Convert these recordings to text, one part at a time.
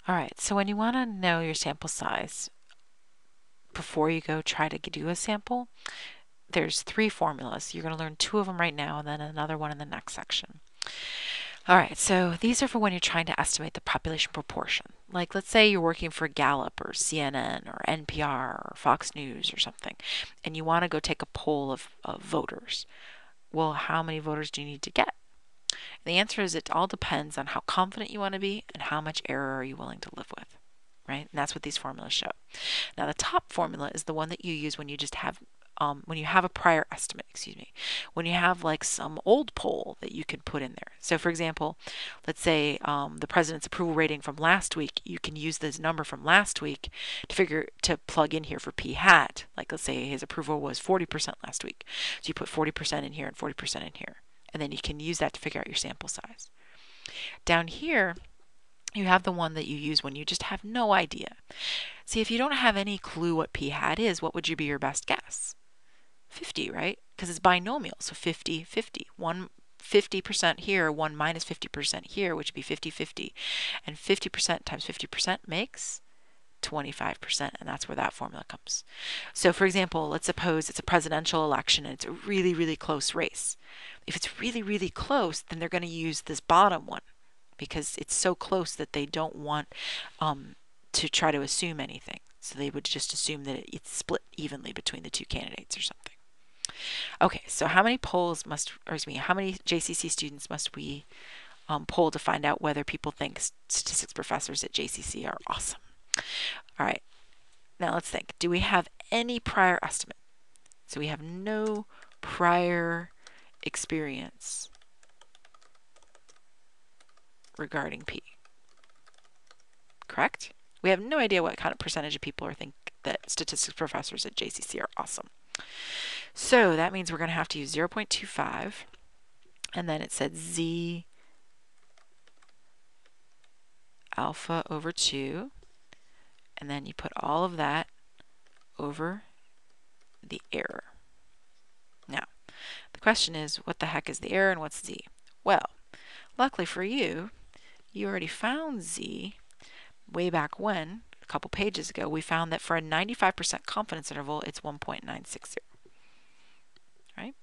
All right, so when you want to know your sample size before you go try to do a sample, there's 3 formulas. You're going to learn 2 of them right now and then another one in the next section. All right, so these are for when you're trying to estimate the population proportion. Like, let's say you're working for Gallup or CNN or NPR or Fox News or something, and you want to go take a poll of voters. Well, how many voters do you need to get? And the answer is it all depends on how confident you want to be and how much error are you willing to live with, right? And that's what these formulas show. Now, the top formula is the one that you use when you just have when you have a prior estimate, excuse me, when you have like some old poll that you can put in there. So, for example, let's say the president's approval rating from last week, you can use this number from last week to plug in here for p hat. Like, let's say his approval was 40% last week, so you put 40% in here and 40% in here, and then you can use that to figure out your sample size. Down here, you have the one that you use when you just have no idea. See, if you don't have any clue what p hat is, what would be your best guess? 50, right? Because it's binomial, so 50, 50. 50% here, 1 minus 50% here, which would be 50, 50. And 50% times 50% makes 25%, and that's where that formula comes. So, for example, let's suppose it's a presidential election and it's a really, really close race. If it's really, really close, then they're going to use this bottom one because it's so close that they don't want to try to assume anything. So they would just assume that it's split evenly between the 2 candidates or something. Okay, so how many how many JCC students must we poll to find out whether people think statistics professors at JCC are awesome? All right, now let's think. Do we have any prior estimate? So we have no prior experience regarding P. Correct? We have no idea what kind of percentage of people think that statistics professors at JCC are awesome. So that means we're going to have to use 0.25, and then it said Z alpha over 2, and then you put all of that over the error. Now, the question is, what the heck is the error and what's Z? Well, luckily for you, you already found Z way back when, a couple pages ago. We found that for a 95% confidence interval, it's 1.960. Right?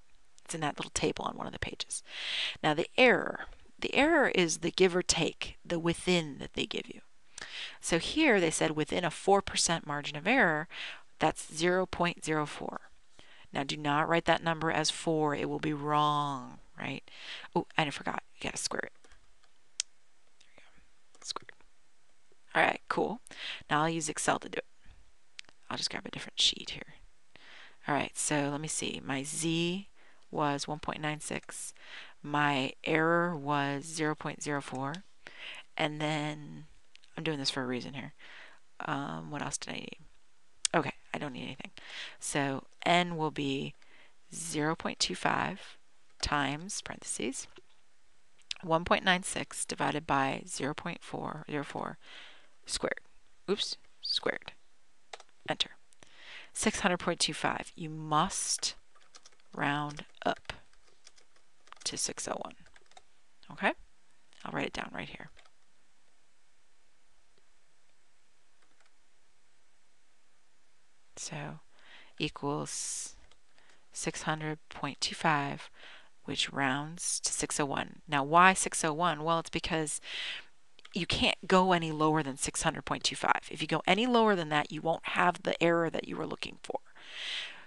It's in that little table on one of the pages. Now the error is the give or take, the within that they give you. So here they said within a 4% margin of error, that's 0.04. Now do not write that number as 4. It will be wrong, right? Oh, and I forgot. You gotta square it. There you go. Square it. All right, cool. Now I'll use Excel to do it. I'll just grab a different sheet here. All right, so let me see. My Z was 1.96. My error was 0.04. And then, I'm doing this for a reason here. What else did I need? Okay, I don't need anything. So N will be 0.25 times, parentheses, 1.96 divided by 0.404 squared. Oops, squared. Enter. 600.25. You must round up to 601. Okay? I'll write it down right here. So equals 600.25, which rounds to 601. Now why 601? Well, it's because you can't go any lower than 600.25. If you go any lower than that, you won't have the error that you were looking for.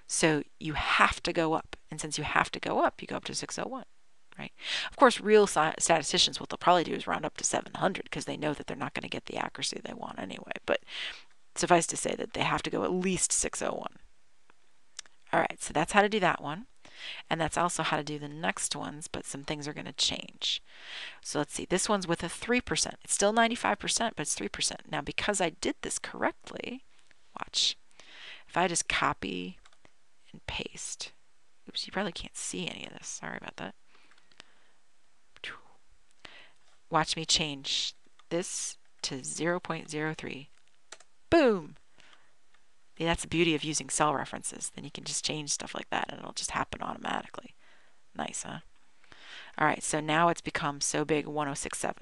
So you have to go up. And since you have to go up, you go up to 601. Right? Of course, real statisticians, what they'll probably do is round up to 700 because they know that they're not going to get the accuracy they want anyway. But suffice to say that they have to go at least 601. All right, so that's how to do that one. And that's also how to do the next ones, but some things are going to change. So let's see, this one's with a 3%. It's still 95%, but it's 3%. Now, because I did this correctly, watch. If I just copy and paste, oops, you probably can't see any of this. Sorry about that. Watch me change this to 0.03. Boom! Yeah, that's the beauty of using cell references. Then you can just change stuff like that and it'll just happen automatically. Nice, huh? All right, so now it's become so big, 1067.